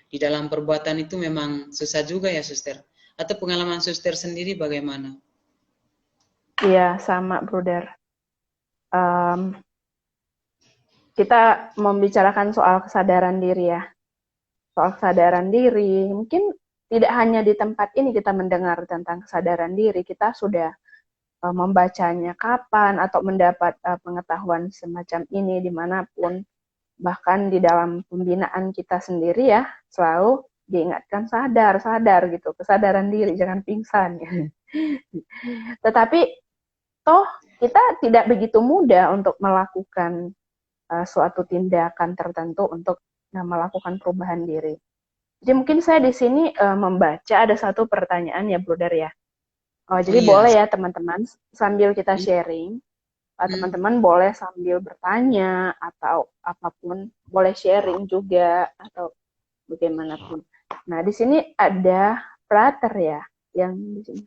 di dalam perbuatan itu memang susah juga ya, Suster. Atau pengalaman Suster sendiri bagaimana? Iya, sama, Brother. Kita membicarakan soal kesadaran diri ya. Soal kesadaran diri, mungkin tidak hanya di tempat ini kita mendengar tentang kesadaran diri, kita sudah membacanya kapan atau mendapat pengetahuan semacam ini dimanapun, bahkan di dalam pembinaan kita sendiri ya, selalu diingatkan sadar gitu, kesadaran diri, jangan pingsan. Tetapi toh kita tidak begitu mudah untuk melakukan suatu tindakan tertentu untuk melakukan perubahan diri. Jadi mungkin saya di sini membaca ada satu pertanyaan ya, Brother ya. Jadi boleh ya teman-teman sambil kita sharing, teman-teman boleh sambil bertanya atau apapun, boleh sharing juga atau bagaimanapun. Nah di sini ada Frater ya, yang di sini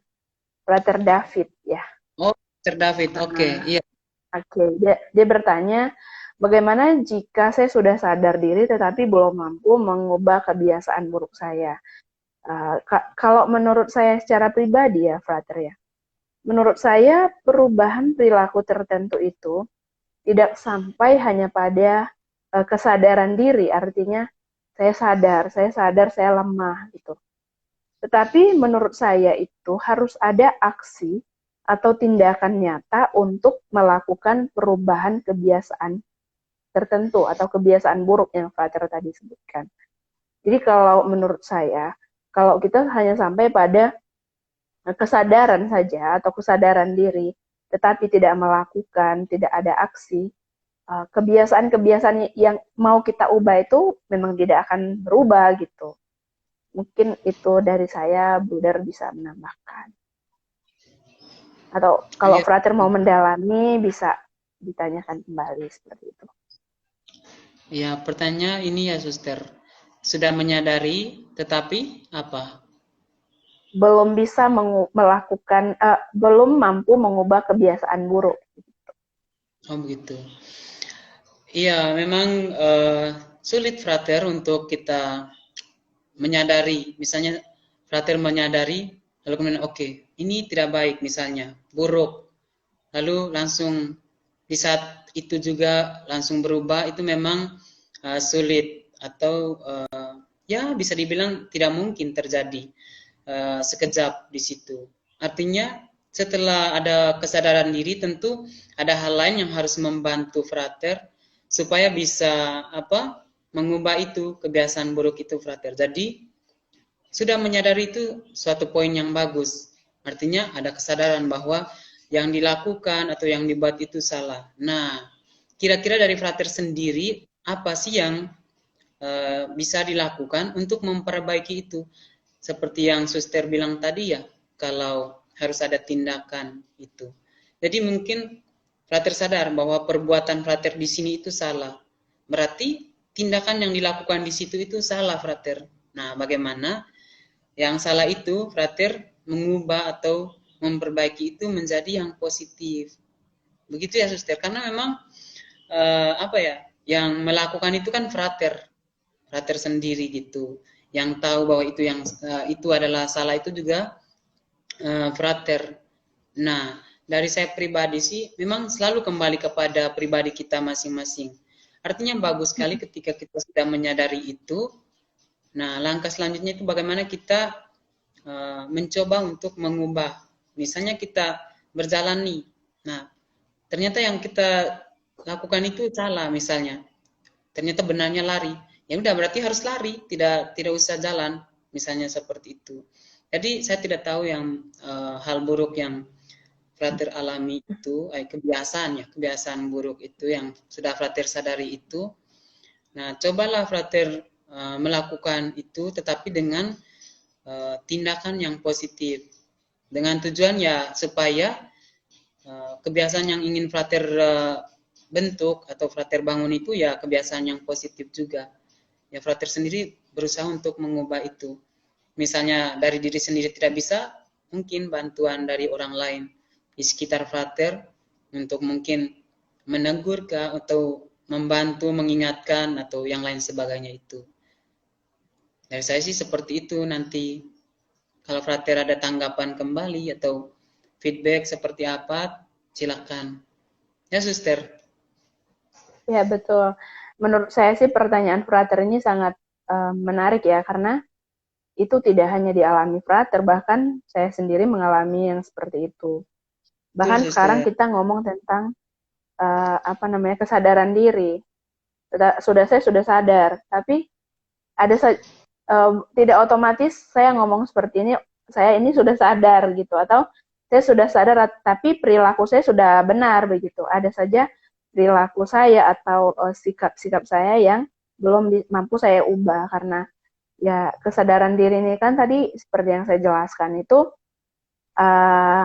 Frater David ya. Oh, Frater David, oke, iya. Oke, dia bertanya, bagaimana jika saya sudah sadar diri tetapi belum mampu mengubah kebiasaan buruk saya? Kalau menurut saya secara pribadi ya, Frater ya, menurut saya perubahan perilaku tertentu itu tidak sampai hanya pada kesadaran diri, artinya saya sadar saya lemah gitu. Tetapi menurut saya itu harus ada aksi atau tindakan nyata untuk melakukan perubahan kebiasaan tertentu atau kebiasaan buruk yang Frater tadi sebutkan. Jadi kalau menurut saya, kalau kita hanya sampai pada kesadaran saja atau kesadaran diri, tetapi tidak melakukan, tidak ada aksi, kebiasaan-kebiasaan yang mau kita ubah itu memang tidak akan berubah gitu. Mungkin itu dari saya, Brother bisa menambahkan. Atau kalau Frater mau mendalami, bisa ditanyakan kembali seperti itu. Ya, pertanyaan ini ya, Suster. Sudah menyadari, tetapi apa? Belum bisa melakukan, belum mampu mengubah kebiasaan buruk. Oh, begitu. Iya, memang sulit, Frater, untuk kita menyadari. Misalnya, Frater menyadari, lalu kemudian, oke, ini tidak baik misalnya, buruk. Lalu langsung di saat itu juga langsung berubah, itu memang sulit atau ya bisa dibilang tidak mungkin terjadi sekejap di situ. Artinya setelah ada kesadaran diri, tentu ada hal lain yang harus membantu frater supaya bisa mengubah itu kebiasaan buruk itu frater. Jadi sudah menyadari itu suatu poin yang bagus. Artinya ada kesadaran bahwa yang dilakukan atau yang dibuat itu salah. Nah, kira-kira dari frater sendiri apa sih yang bisa dilakukan untuk memperbaiki itu? Seperti yang Suster bilang tadi ya, kalau harus ada tindakan itu. Jadi mungkin frater sadar bahwa perbuatan frater di sini itu salah. Berarti tindakan yang dilakukan di situ itu salah frater. Nah, bagaimana yang salah itu frater mengubah atau memperbaiki itu menjadi yang positif. Begitu ya Suster. Karena memang yang melakukan itu kan frater sendiri gitu. Yang tahu bahwa itu adalah salah itu juga frater. Nah, dari saya pribadi sih memang selalu kembali kepada pribadi kita masing-masing. Artinya bagus sekali ketika kita sudah menyadari itu. Nah, langkah selanjutnya itu bagaimana kita mencoba untuk mengubah. Misalnya kita berjalan nih. Nah, ternyata yang kita lakukan itu salah misalnya. Ternyata benarnya lari. Ya udah berarti harus lari, tidak usah jalan, misalnya seperti itu. Jadi saya tidak tahu yang hal buruk yang frater alami itu, kebiasaan buruk itu yang sudah frater sadari itu. Nah, cobalah frater melakukan itu, tetapi dengan tindakan yang positif, dengan tujuan ya supaya kebiasaan yang ingin frater bentuk atau frater bangun itu ya kebiasaan yang positif juga. Ya frater sendiri berusaha untuk mengubah itu. Misalnya dari diri sendiri tidak bisa, mungkin bantuan dari orang lain di sekitar frater untuk mungkin menegur atau membantu, mengingatkan atau yang lain sebagainya itu. Dari saya sih seperti itu nanti. Kalau frater ada tanggapan kembali atau feedback seperti apa, silakan. Ya, Suster. Ya, betul. Menurut saya sih pertanyaan frater ini sangat menarik ya, karena itu tidak hanya dialami frater, bahkan saya sendiri mengalami yang seperti itu. Betul, Bahkan sekarang Suster. kita ngomong tentang kesadaran diri. Saya sudah sadar, tapi ada tidak otomatis saya ngomong seperti ini, saya ini sudah sadar gitu, atau saya sudah sadar tapi perilaku saya sudah benar begitu. Ada saja perilaku saya atau sikap-sikap saya yang belum mampu saya ubah, karena ya kesadaran diri ini kan tadi seperti yang saya jelaskan itu uh,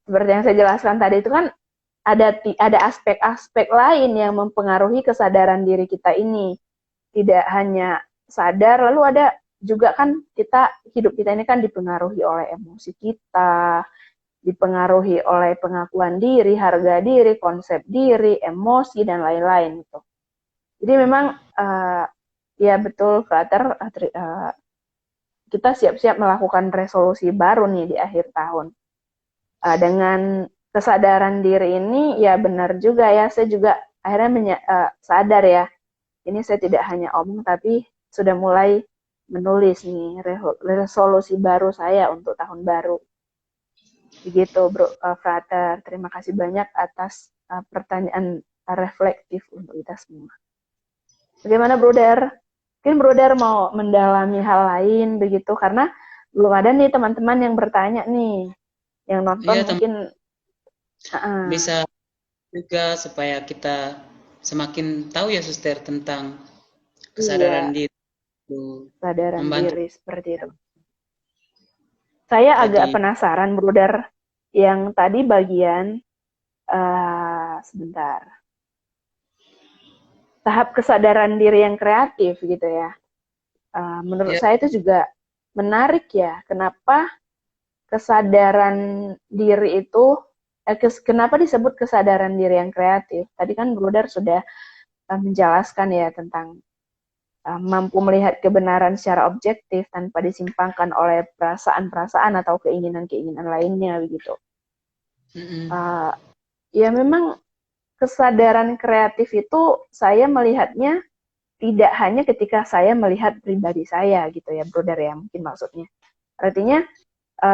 seperti yang saya jelaskan tadi itu kan ada aspek-aspek lain yang mempengaruhi kesadaran diri kita ini. Tidak hanya sadar, lalu ada juga kan hidup kita ini kan dipengaruhi oleh emosi kita, dipengaruhi oleh pengakuan diri, harga diri, konsep diri, emosi, dan lain-lain gitu. Jadi memang ya betul, Frater, kita siap-siap melakukan resolusi baru nih di akhir tahun. Dengan kesadaran diri ini, ya benar juga ya, saya juga akhirnya sadar ya, ini saya tidak hanya omong, tapi sudah mulai menulis nih resolusi baru saya untuk tahun baru. Begitu, Bro Frater. Terima kasih banyak atas pertanyaan reflektif untuk kita semua. Bagaimana, Bruder? Mungkin Bruder mau mendalami hal lain begitu, karena belum ada nih teman-teman yang bertanya nih, yang nonton Iya, mungkin. bisa juga supaya kita semakin tahu ya Suster tentang kesadaran Iya, diri itu kesadaran membantu diri seperti itu. Saya agak jadi penasaran, Bruder, yang tadi bagian sebentar, tahap kesadaran diri yang kreatif gitu ya. Menurut ya, saya itu juga menarik ya. Kenapa kesadaran diri itu, kenapa disebut kesadaran diri yang kreatif? Tadi kan Bruder sudah menjelaskan ya tentang mampu melihat kebenaran secara objektif tanpa disimpangkan oleh perasaan-perasaan atau keinginan-keinginan lainnya begitu. Ya memang kesadaran kreatif itu saya melihatnya tidak hanya ketika saya melihat pribadi saya gitu ya, brother ya, mungkin maksudnya. Artinya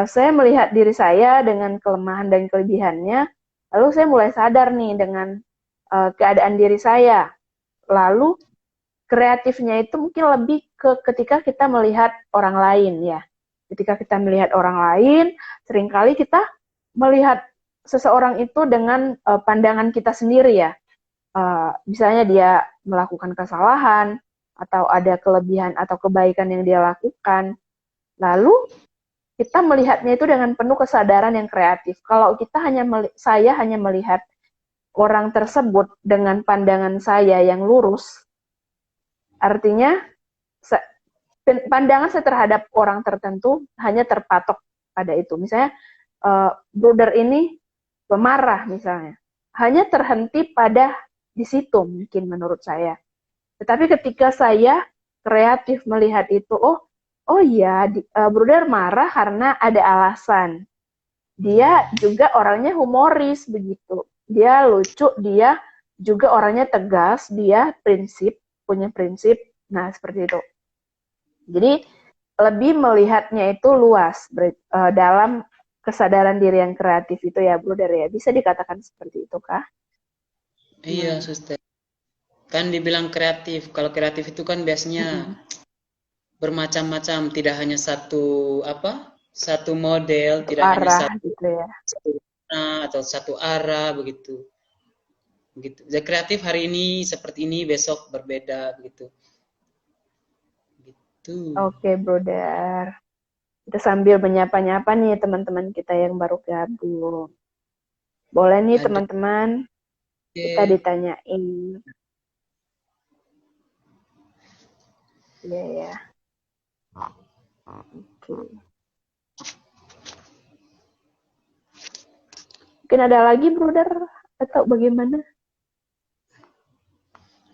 saya melihat diri saya dengan kelemahan dan kelebihannya, lalu saya mulai sadar nih dengan keadaan diri saya. Lalu kreatifnya itu mungkin lebih ke ketika kita melihat orang lain ya. Ketika kita melihat orang lain, seringkali kita melihat seseorang itu dengan pandangan kita sendiri ya. Misalnya dia melakukan kesalahan atau ada kelebihan atau kebaikan yang dia lakukan. Lalu kita melihatnya itu dengan penuh kesadaran yang kreatif. Kalau saya hanya melihat orang tersebut dengan pandangan saya yang lurus, artinya pandangan saya terhadap orang tertentu hanya terpatok pada itu. Misalnya brother ini pemarah misalnya, hanya terhenti pada di situ mungkin menurut saya. Tetapi ketika saya kreatif melihat itu, oh ya, brother marah karena ada alasan. Dia juga orangnya humoris begitu. Dia lucu, dia juga orangnya tegas, dia punya prinsip. Nah, seperti itu. Jadi lebih melihatnya itu luas dalam kesadaran diri yang kreatif itu ya, brother ya. Bisa dikatakan seperti itu kah? Iya, suster. Kan dibilang kreatif. Kalau kreatif itu kan biasanya bermacam-macam, tidak hanya satu model, tidak hanya Arah satu gitu ya. warna atau satu arah begitu. Begitu. Jadi kreatif hari ini seperti ini, besok berbeda begitu. Gitu. Oke, brother. Kita sambil menyapa-nyapa nih teman-teman kita yang baru gabung. Boleh nih Ada. teman-teman, kita ditanyain. Iya ya. Oke. Mungkin ada lagi, brother, atau bagaimana?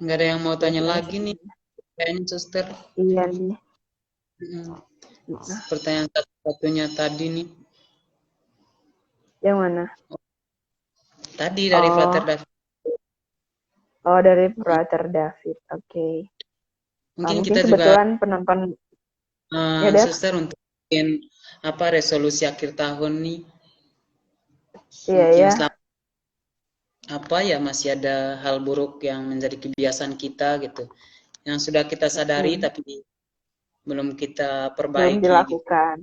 Nggak ada yang mau tanya lagi nih, kayaknya suster. Iya nih. Pertanyaan satu-satunya tadi nih. Yang mana? Tadi dari Frater David. Oh, dari Brother David. Oke. Mungkin Mungkin kita juga kebetulan penonton ya, Der. suster untuk bikin resolusi akhir tahun nih. Iya Mungkin ya. masih ada hal buruk yang menjadi kebiasaan kita gitu. Yang sudah kita sadari tapi belum kita perbaiki. Belum dilakukan.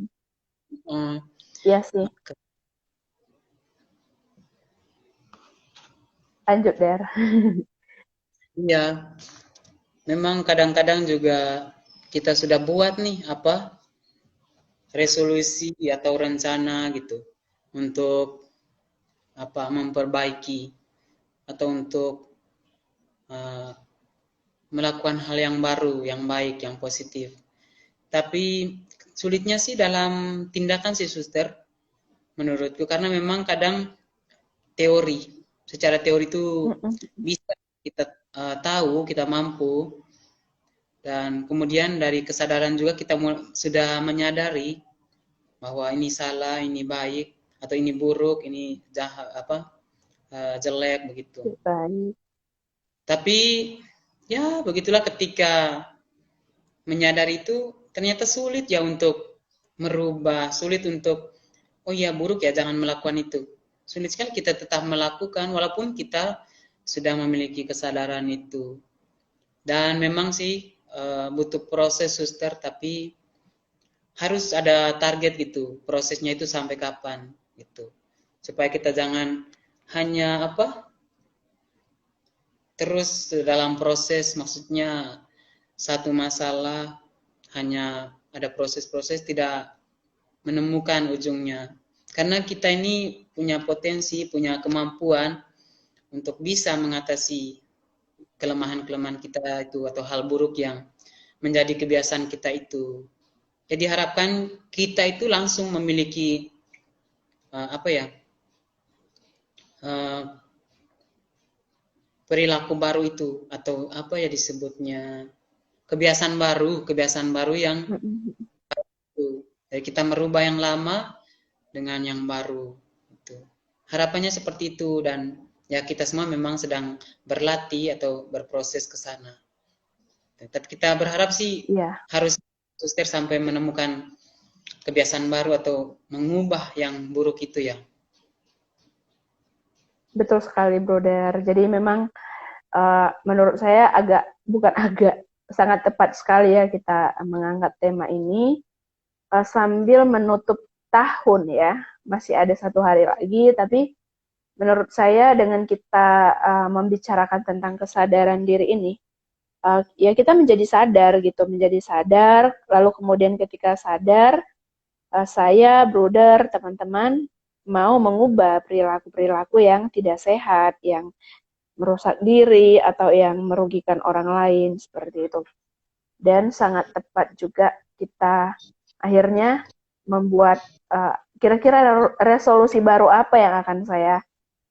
Gitu. Iya sih. Lanjut, Der. Iya. Memang kadang-kadang juga kita sudah buat nih resolusi atau rencana gitu untuk memperbaiki atau untuk melakukan hal yang baru, yang baik, yang positif. Tapi sulitnya sih dalam tindakan sih suster, menurutku, karena memang kadang secara teori itu bisa kita tahu, kita mampu, dan kemudian dari kesadaran juga kita sudah menyadari bahwa ini salah, ini baik, atau ini buruk, ini jahat, jelek begitu. Baik. Tapi ya begitulah, ketika menyadari itu ternyata sulit ya untuk merubah, sulit untuk oh ya buruk ya jangan melakukan itu. Sulit sekali kita tetap melakukan walaupun kita sudah memiliki kesadaran itu. Dan memang sih butuh proses suster, tapi harus ada target gitu, prosesnya itu sampai kapan gitu. Supaya kita jangan hanya terus dalam proses, maksudnya satu masalah hanya ada proses-proses tidak menemukan ujungnya. Karena kita ini punya potensi, punya kemampuan untuk bisa mengatasi kelemahan-kelemahan kita itu atau hal buruk yang menjadi kebiasaan kita itu. Jadi harapkan kita itu langsung memiliki perilaku baru itu, atau disebutnya kebiasaan baru yang itu. Jadi kita merubah yang lama dengan yang baru. Itu. Harapannya seperti itu dan ya kita semua memang sedang berlatih atau berproses ke sana. Tapi kita berharap sih Iya, harus suster sampai menemukan kebiasaan baru atau mengubah yang buruk itu ya. betul sekali, Brother. Jadi memang menurut saya bukan agak, sangat tepat sekali ya kita mengangkat tema ini sambil menutup tahun ya. Masih ada 1 hari lagi, tapi menurut saya dengan kita membicarakan tentang kesadaran diri ini, ya kita menjadi sadar gitu, menjadi sadar, lalu kemudian ketika sadar, saya, Bruder, teman-teman, mau mengubah perilaku-perilaku yang tidak sehat, yang merusak diri atau yang merugikan orang lain seperti itu. Dan sangat tepat juga kita akhirnya membuat kira-kira resolusi baru apa yang akan saya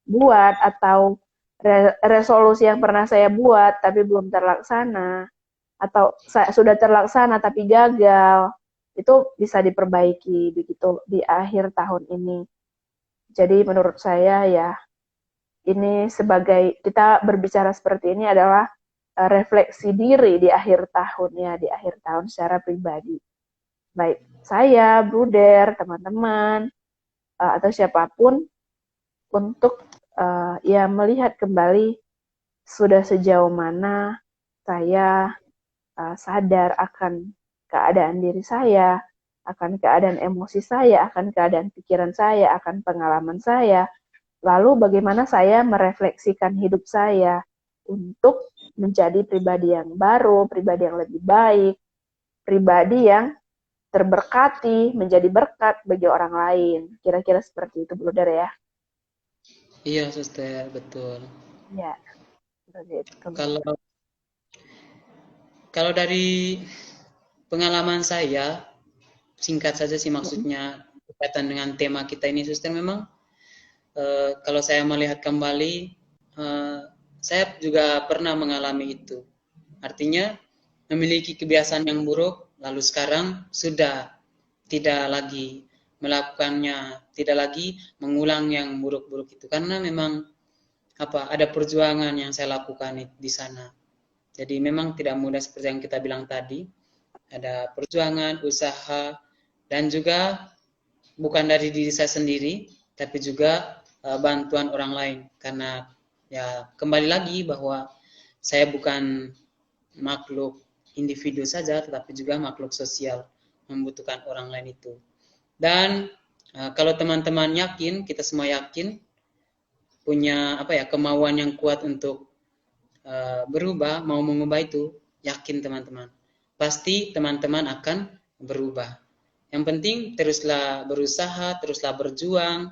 buat atau resolusi yang pernah saya buat tapi belum terlaksana atau sudah terlaksana tapi gagal itu bisa diperbaiki begitu di akhir tahun ini. Jadi menurut saya ya ini sebagai kita berbicara seperti ini adalah refleksi diri di akhir tahun ya, di akhir tahun secara pribadi. Baik saya, Bruder, teman-teman, atau siapapun untuk ya melihat kembali sudah sejauh mana saya sadar akan keadaan diri saya, akan keadaan emosi saya, akan keadaan pikiran saya, akan pengalaman saya. Lalu bagaimana saya merefleksikan hidup saya untuk menjadi pribadi yang baru, pribadi yang lebih baik, pribadi yang terberkati, menjadi berkat bagi orang lain. Kira-kira seperti itu, Bruder ya. Iya, suster, betul. Ya, begitu. Kalau kalau dari pengalaman saya, singkat saja sih maksudnya berkaitan dengan tema kita ini, suster, memang kalau saya melihat kembali, eh, saya juga pernah mengalami itu. Artinya memiliki kebiasaan yang buruk, lalu sekarang sudah tidak lagi melakukannya, tidak lagi mengulang yang buruk-buruk itu, karena memang ada perjuangan yang saya lakukan di sana. Jadi memang tidak mudah seperti yang kita bilang tadi. Ada perjuangan, usaha, dan juga bukan dari diri saya sendiri, tapi juga bantuan orang lain. Karena ya kembali lagi bahwa saya bukan makhluk individu saja, tetapi juga makhluk sosial, membutuhkan orang lain itu. Dan kalau teman-teman yakin, kita semua yakin, punya kemauan yang kuat untuk berubah, mau mengubah itu, yakin teman-teman. Pasti teman-teman akan berubah. Yang penting teruslah berusaha, teruslah berjuang,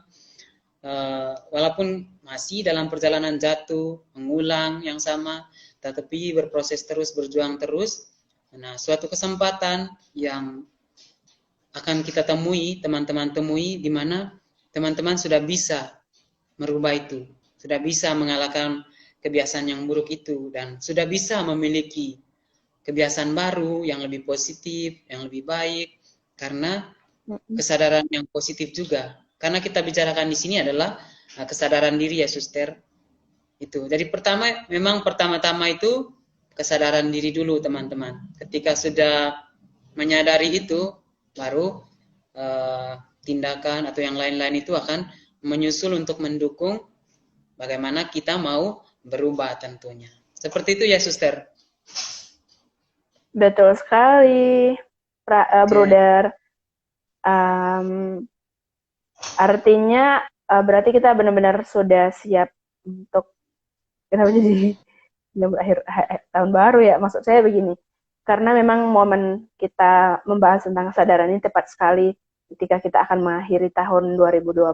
walaupun masih dalam perjalanan jatuh, mengulang yang sama, tetapi berproses terus, berjuang terus. Nah, suatu kesempatan yang akan kita temui, teman-teman temui, di mana teman-teman sudah bisa merubah itu, sudah bisa mengalahkan kebiasaan yang buruk itu, dan sudah bisa memiliki kebiasaan baru yang lebih positif, yang lebih baik, karena kesadaran yang positif juga. Karena kita bicarakan di sini adalah kesadaran diri ya, suster. Itu. Jadi memang pertama-tama itu kesadaran diri dulu, teman-teman. Ketika sudah menyadari itu, baru tindakan atau yang lain-lain itu akan menyusul untuk mendukung bagaimana kita mau berubah tentunya. Seperti itu ya, suster. Betul sekali, Bruder. Artinya berarti kita benar-benar sudah siap untuk kenapa jadi akhir tahun baru ya. Maksud saya begini, karena memang momen kita membahas tentang kesadaran ini tepat sekali ketika kita akan mengakhiri tahun 2021.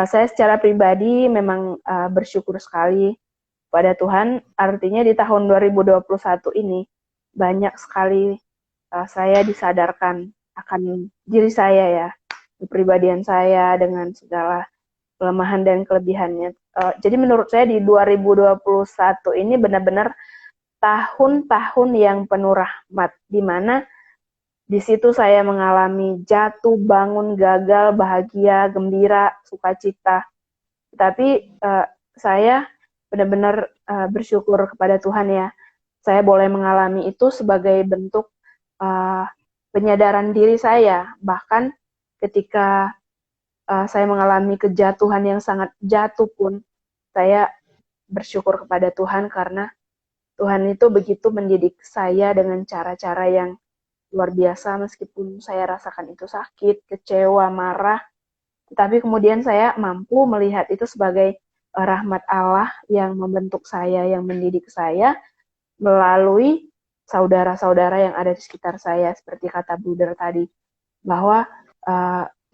Saya secara pribadi memang bersyukur sekali pada Tuhan, artinya di tahun 2021 ini banyak sekali saya disadarkan akan diri saya ya, kepribadian saya dengan segala kelemahan dan kelebihannya. Jadi menurut saya di 2021 ini benar-benar tahun-tahun yang penuh rahmat, di mana di situ saya mengalami jatuh, bangun, gagal, bahagia, gembira, sukacita. Tapi saya benar-benar bersyukur kepada Tuhan ya. Saya boleh mengalami itu sebagai bentuk penyadaran diri saya. Bahkan ketika saya mengalami kejatuhan yang sangat jatuh pun, saya bersyukur kepada Tuhan karena Tuhan itu begitu mendidik saya dengan cara-cara yang luar biasa meskipun saya rasakan itu sakit, kecewa, marah, tetapi kemudian saya mampu melihat itu sebagai rahmat Allah yang membentuk saya, yang mendidik saya melalui saudara-saudara yang ada di sekitar saya, seperti kata Bruder tadi, bahwa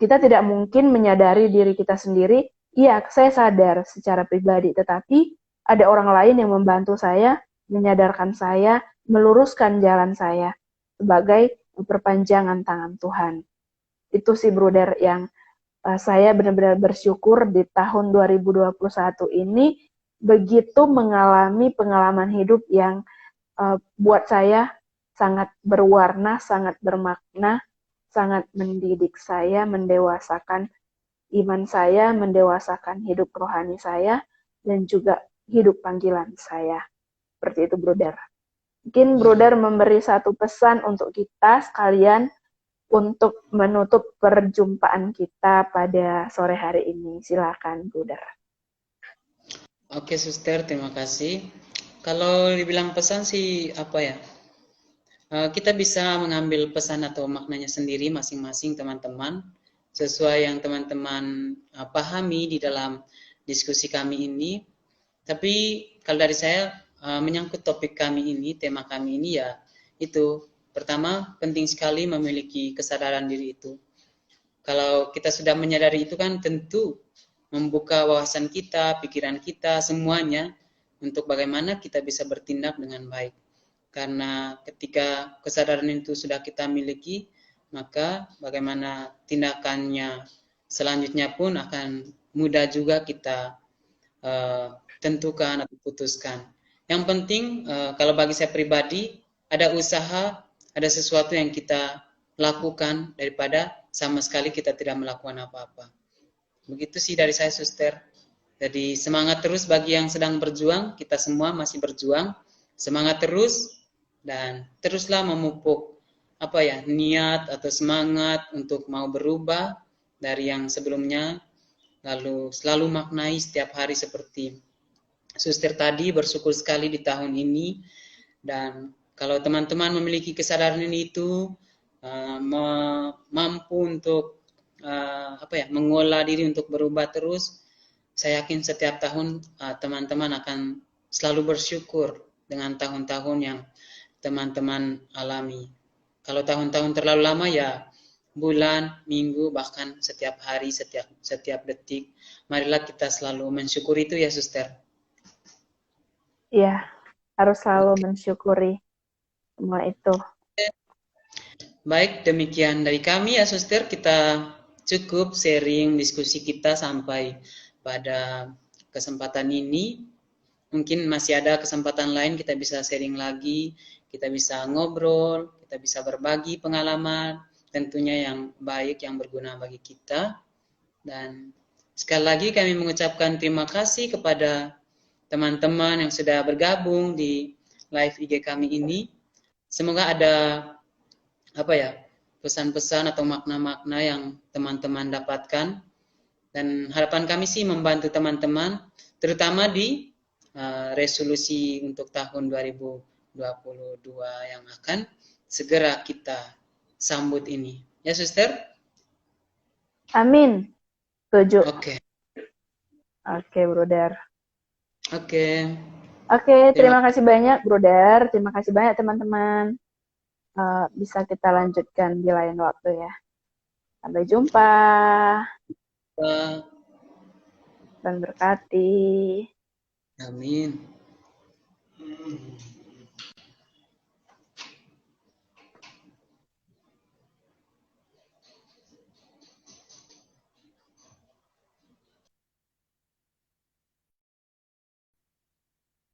kita tidak mungkin menyadari diri kita sendiri. Iya, saya sadar secara pribadi, tetapi ada orang lain yang membantu saya, menyadarkan saya, meluruskan jalan saya sebagai perpanjangan tangan Tuhan. Itu sih Bruder yang saya benar-benar bersyukur di tahun 2021 ini begitu mengalami pengalaman hidup yang buat saya sangat berwarna, sangat bermakna, sangat mendidik saya, mendewasakan iman saya, mendewasakan hidup rohani saya, dan juga hidup panggilan saya. Seperti itu, Bruder. Mungkin Bruder memberi satu pesan untuk kita sekalian untuk menutup perjumpaan kita pada sore hari ini. Silakan, Bruder. Oke, Suster, terima kasih. Kalau dibilang pesan sih apa ya? Kita bisa mengambil pesan atau maknanya sendiri masing-masing teman-teman sesuai yang teman-teman pahami di dalam diskusi kami ini. Tapi kalau dari saya menyangkut topik kami ini, tema kami ini ya itu pertama penting sekali memiliki kesadaran diri itu. Kalau kita sudah menyadari itu kan tentu membuka wawasan kita, pikiran kita, semuanya untuk bagaimana kita bisa bertindak dengan baik. Karena ketika kesadaran itu sudah kita miliki, maka bagaimana tindakannya selanjutnya pun akan mudah juga kita tentukan atau putuskan. Yang penting kalau bagi saya pribadi, ada usaha, ada sesuatu yang kita lakukan daripada sama sekali kita tidak melakukan apa-apa. Begitu sih dari saya, Suster. Jadi semangat terus bagi yang sedang berjuang, kita semua masih berjuang. Semangat terus dan teruslah memupuk niat atau semangat untuk mau berubah dari yang sebelumnya, lalu selalu maknai setiap hari seperti Suster tadi, bersyukur sekali di tahun ini. Dan kalau teman-teman memiliki kesadaran ini itu mampu untuk mengolah diri untuk berubah terus, saya yakin setiap tahun teman-teman akan selalu bersyukur dengan tahun-tahun yang teman-teman alami. Kalau tahun-tahun terlalu lama ya bulan, minggu, bahkan setiap hari, setiap detik. Marilah kita selalu mensyukuri itu ya, Suster. Iya, harus selalu mensyukuri semua itu. Baik, demikian dari kami ya, Suster. Kita cukup sharing diskusi kita sampai pada kesempatan ini. Mungkin masih ada kesempatan lain kita bisa sharing lagi, kita bisa ngobrol, kita bisa berbagi pengalaman, tentunya yang baik, yang berguna bagi kita. Dan sekali lagi kami mengucapkan terima kasih kepada teman-teman yang sudah bergabung di live IG kami ini. Semoga ada pesan-pesan atau makna-makna yang teman-teman dapatkan. Dan harapan kami sih membantu teman-teman, terutama di resolusi untuk tahun 2022 yang akan segera kita sambut ini. Ya, Suster? Amin. Setuju. Oke. Oke, Bruder. Oke. Oke, terima kasih banyak, Bruder. Terima kasih banyak, teman-teman. Bisa kita lanjutkan di lain waktu ya. Sampai jumpa. Dan berkati. Amin.